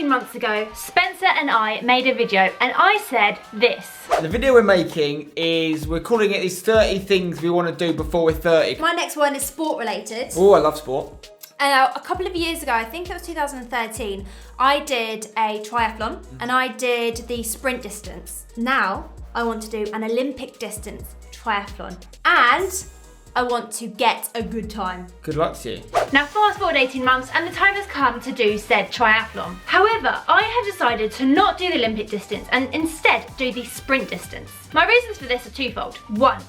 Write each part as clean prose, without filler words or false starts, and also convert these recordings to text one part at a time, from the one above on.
18 months ago, Spencer and I made a video and I said this. The video we're making is, we're calling it these 30 things we want to do before we're 30. My next one is sport related. Oh, I love sport. A couple of years ago, I think it was 2013, I did a triathlon and I did the sprint distance. Now, I want to do an Olympic distance triathlon and I want to get a good time. Good luck to you. Now fast forward 18 months and the time has come to do said triathlon. However, I have decided to not do the Olympic distance and instead do the sprint distance. My reasons for this are twofold. One,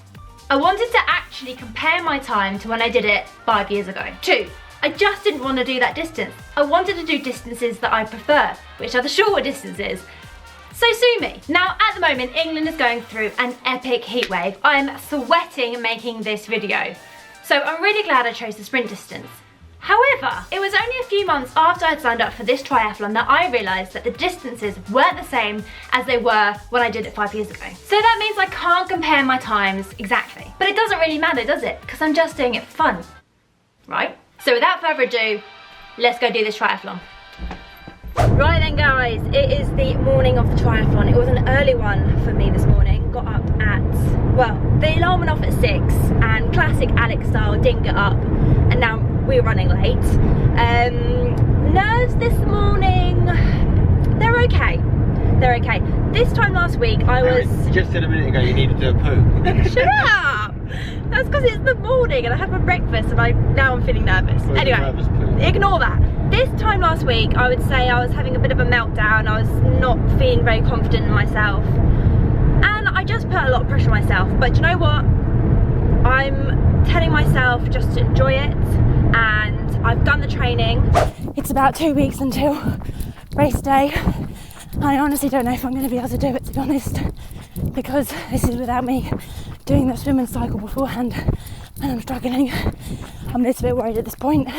I wanted to actually compare my time to when I did it 5 years ago. Two, I just didn't want to do that distance. I wanted to do distances that I prefer, which are the shorter distances. So sue me. Now at the moment, England is going through an epic heatwave. I'm sweating making this video. So I'm really glad I chose the sprint distance. However, it was only a few months after I'd signed up for this triathlon that I realised that the distances weren't the same as they were when I did it 5 years ago. So that means I can't compare my times exactly. But it doesn't really matter, does it? Because I'm just doing it for fun, right? So without further ado, let's go do this triathlon. Right then guys, it is the morning of the triathlon. It was an early one for me this morning. Got up at, well, the alarm went off at 6 and classic Alex style, didn't get up and now we're running late. Nerves this morning, they're okay. They're okay. This time last week I was... You just said a minute ago you needed to do a poo. Shut up! That's because it's the morning and I had my breakfast and now I'm feeling nervous. Well, anyway, nervous poo. Ignore that. This time last week I would say I was having a bit of a meltdown. I was not feeling very confident in myself. And I just put a lot of pressure on myself. But you know what? I'm telling myself just to enjoy it and I've done the training. It's about 2 weeks until race day. I honestly don't know if I'm going to be able to do it, to be honest, because this is without me doing the swim and cycle beforehand and I'm struggling. I'm a little bit worried at this point.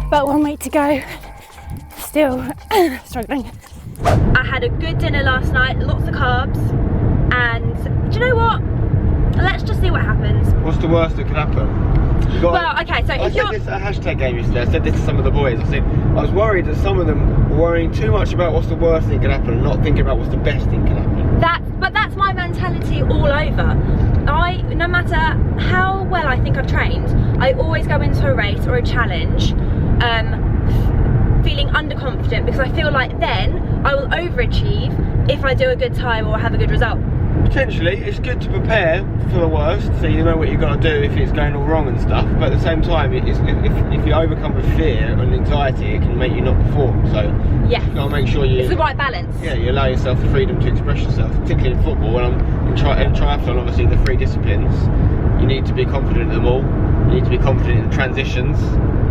But 1 week to go, still struggling. I had a good dinner last night, lots of carbs, and do you know what? Let's just see what happens. What's the worst that could happen? Well, okay, so if you're... I said this at a hashtag game yesterday, I said this to some of the boys. I said, I was worried that some of them were worrying too much about what's the worst thing that could happen and not thinking about what's the best thing that could happen. But that's my mentality all over. No matter how well I think I've trained, I always go into a race or a challenge feeling underconfident because I feel like then I will overachieve if I do a good time or have a good result. Potentially, it's good to prepare for the worst, so you know what you've got to do if it's going all wrong and stuff, but at the same time, if you overcome with fear and anxiety, it can make you not perform, so yes. you've got to make sure you... It's the right balance. Yeah, you allow yourself the freedom to express yourself, particularly in football. When I'm in triathlon, obviously the 3 disciplines, you need to be confident in them all, you need to be confident in the transitions,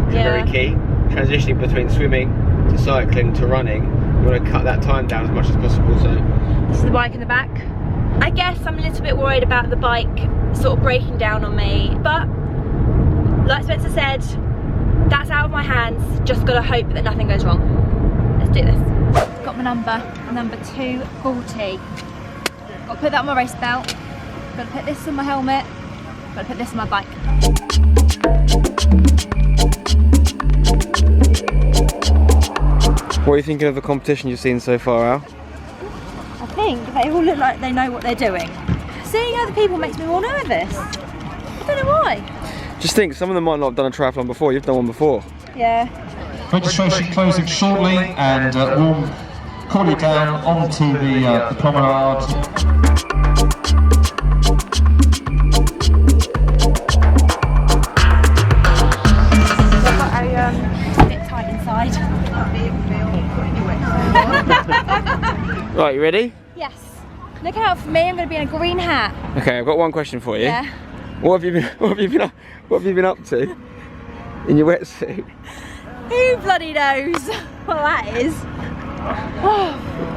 which are very key. Transitioning between swimming to cycling to running, you want to cut that time down as much as possible, so... This is the bike in the back. I guess I'm a little bit worried about the bike sort of breaking down on me, but like Spencer said, that's out of my hands. Just gotta hope that nothing goes wrong. Let's do this. Got my number 240. Gotta put that on my race belt. Gotta put this on my helmet. Gotta put this on my bike. What are you thinking of the competition you've seen so far, Al? I think they all look like they know what they're doing. Seeing other people makes me more nervous. I don't know why. Just think, some of them might not have done a triathlon before, you've done one before. Yeah. Registration closing shortly and we'll call you down onto the promenade. Right, you ready? Yes. Look out for me, I'm going to be in a green hat. Okay, I've got one question for you. Yeah. What have you been up to in your wetsuit? Who bloody knows what that is?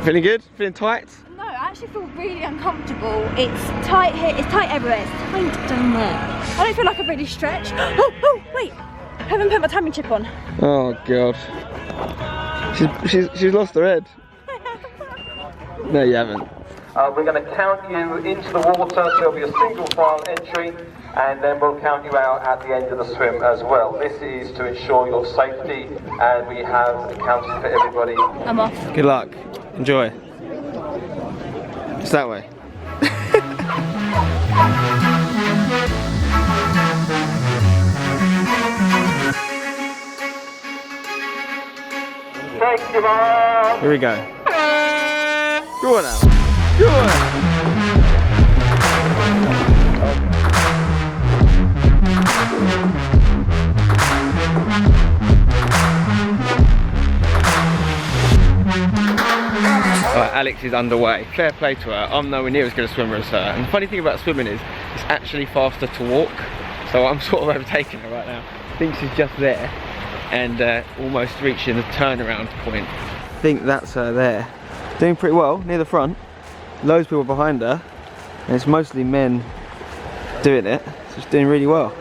Feeling good? Feeling tight? No, I actually feel really uncomfortable. It's tight here, it's tight everywhere, it's tight down there. I don't feel like I've really stretched. Oh, wait. I haven't put my timing chip on. Oh God. She's lost her head. No, you haven't. We're going to count you into the water, so there'll be a single file entry, and then we'll count you out at the end of the swim as well. This is to ensure your safety, and we have accounted for everybody. I'm off. Good luck. Enjoy. It's that way. Thank you, Mark. Here we go. Go on now. Go on. Alright, Alex is underway. Fair play to her. I'm nowhere near as good a swimmer as her. And the funny thing about swimming is, it's actually faster to walk. So I'm sort of overtaking her right now. I think she's just there and almost reaching the turnaround point. I think that's her there. Doing pretty well, near the front. Loads of people behind her. And it's mostly men doing it. So she's doing really well.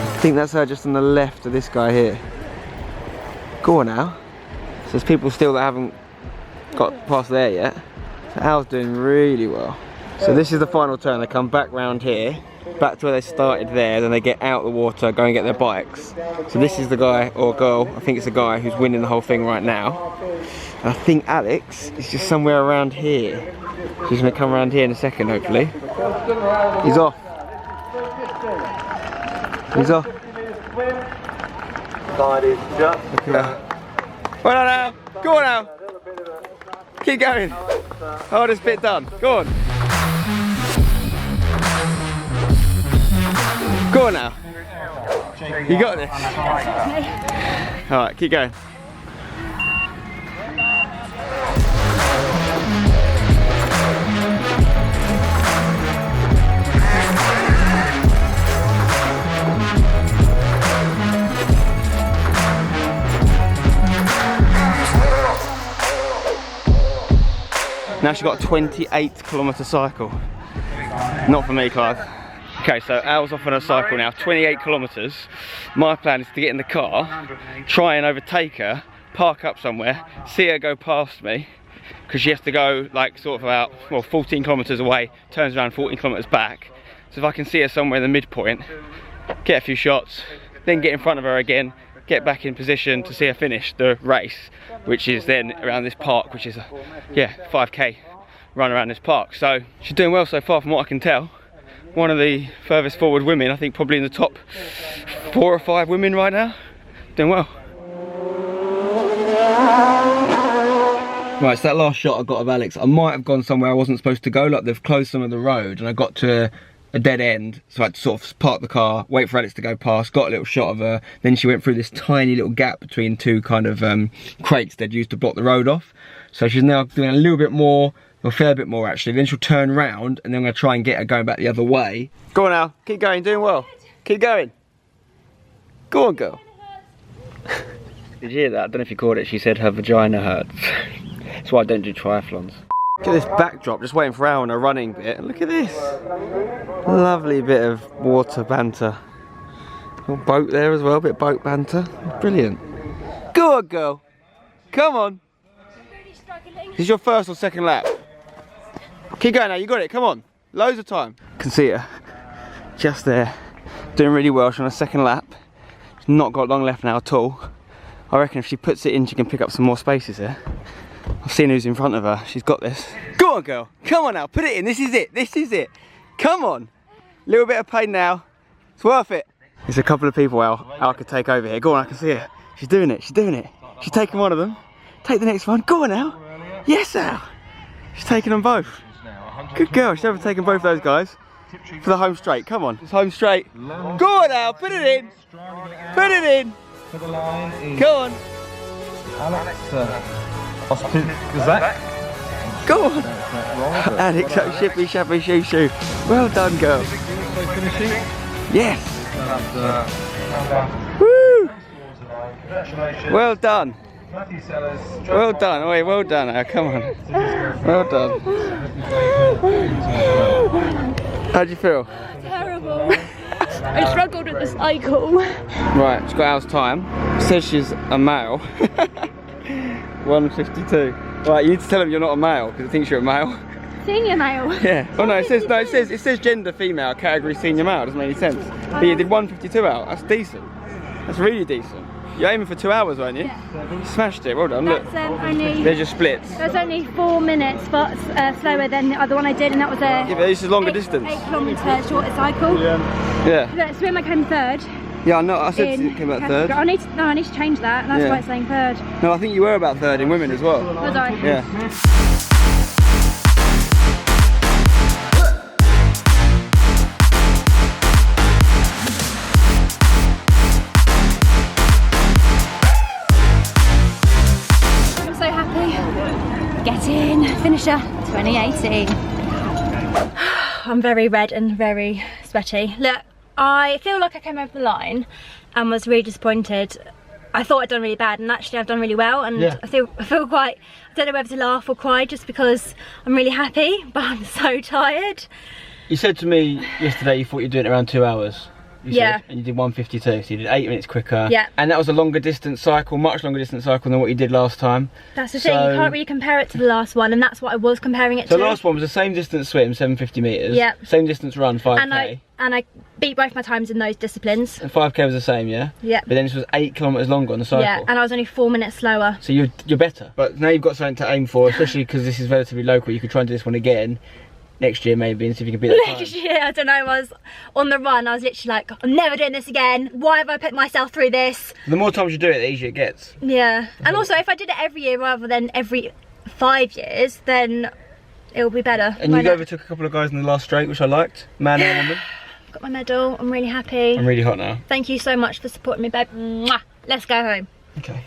I think that's her just on the left of this guy here. Go on now. So there's people still that haven't got past there yet. So Al's doing really well. So this is the final turn. They come back round here, back to where they started there, then they get out the water, go and get their bikes. So this is the guy or girl, I think it's the guy who's winning the whole thing right now. And I think Alex is just somewhere around here. She's gonna come around here in a second, hopefully. He's off. He's off. Side is just. Look at that. Well done, Al. Go on, Al. Keep going. Hardest bit done. Go on. Go on now. You got this. Alright, keep going. Now she's got a 28-kilometre cycle. Not for me, Clive. Okay, so Al's off on her cycle now, 28 kilometres. My plan is to get in the car, try and overtake her, park up somewhere, see her go past me, because she has to go like sort of about, well, 14 kilometres away, turns around 14 kilometres back. So if I can see her somewhere in the midpoint, get a few shots, then get in front of her again, get back in position to see her finish the race, which is then around this park, which is a 5k run around this park. So she's doing well so far from what I can tell. One of the furthest forward women, I think probably in the top 4 or 5 women right now. Doing well. Right, so that last shot I got of Alex, I might have gone somewhere I wasn't supposed to go, like they've closed some of the road and I got to a dead end, so I had to sort of park the car, wait for Alex to go past, got a little shot of her, then she went through this tiny little gap between two kind of crates they'd used to block the road off. So she's now doing a little bit more, or a fair bit more actually, then she'll turn round and then I'm going to try and get her going back the other way. Go on now, keep going, doing well. Keep going. Go on, girl. Did you hear that? I don't know if you caught it, she said her vagina hurts. That's why I don't do triathlons. Look at this backdrop, just waiting for Al on a running bit. Look at this. Lovely bit of water banter. Little boat there as well, bit of boat banter. Brilliant. Go on, girl. Come on. This is your first or second lap. Keep going now, you got it, come on. Loads of time. Can see her. Just there. Doing really well, she's on a second lap. She's not got long left now at all. I reckon if she puts it in, she can pick up some more spaces here. I've seen who's in front of her. She's got this. Go on, girl. Come on now. Put it in. This is it. This is it. Come on. Little bit of pain now. It's worth it. There's a couple of people Al could take over here. Go on, I can see her. She's doing it. She's doing it. She's taking one of them. Take the next one. Go on, Al. Yes, Al. She's taking them both. Good girl. She's overtaken both those guys for the home straight. Come on. It's home straight. Go on, Al. Put it in. Put it in. Go on. Go on! Alex, that shippy shabby shoo shoo. Well done, girl. Yes! Woo! Well done. Well done. Oh, wait, well done. Oh, come on. Well done. How'd you feel? Terrible. I struggled with the cycle. Right, she's got Al's time. It says she's a male. 1:52. Right, you need to tell him you're not a male because it thinks you're a male. Senior male. Yeah. Oh no, it says gender female, category senior male. Doesn't make any sense. But you did 1:52 out. That's decent. That's really decent. You're aiming for 2 hours, weren't you? Yeah. You smashed it. Well done. That's look. only. There's your splits. That's only 4 minutes, but slower than the other one I did, and that was a. Yeah, but this is longer distance. 8 kilometre shorter cycle. Yeah. Look, swim I came third. Yeah, I know. I said it came about third. I need to change that, and that's why it's saying third. No, I think you were about third in women as well. Was I? Yeah. Get in, finisher 2018. I'm very red and very sweaty. Look, I feel like I came over the line and was really disappointed. I thought I'd done really bad, and actually I've done really well, and I feel quite, I don't know whether to laugh or cry just because I'm really happy, but I'm so tired. You said to me yesterday you thought you'd do it in around 2 hours. Yeah. And you did 1:52, so you did 8 minutes quicker. Yeah. And that was a longer distance cycle, much longer distance cycle than what you did last time. That's the thing, you can't really compare it to the last one, and that's what I was comparing it to. So the last one was the same distance swim, 750 metres. Yeah. Same distance run, 5k. And I beat both my times in those disciplines. And 5k was the same, yeah? Yeah. But then this was 8 kilometres longer on the cycle. Yeah, and I was only 4 minutes slower. So you're better. But now you've got something to aim for, especially because this is relatively local. You could try and do this one again next year maybe and see if you can beat that time. Next year, I don't know, I was on the run, I was literally like, I'm never doing this again. Why have I put myself through this? The more times you do it, the easier it gets. Yeah, and also if I did it every year rather than every 5 years, then it'll be better. And you overtook a couple of guys in the last straight, which I liked. Man and woman. Got my medal, I'm really happy. I'm really hot now. Thank you so much for supporting me, babe. Mwah. Let's go home. Okay.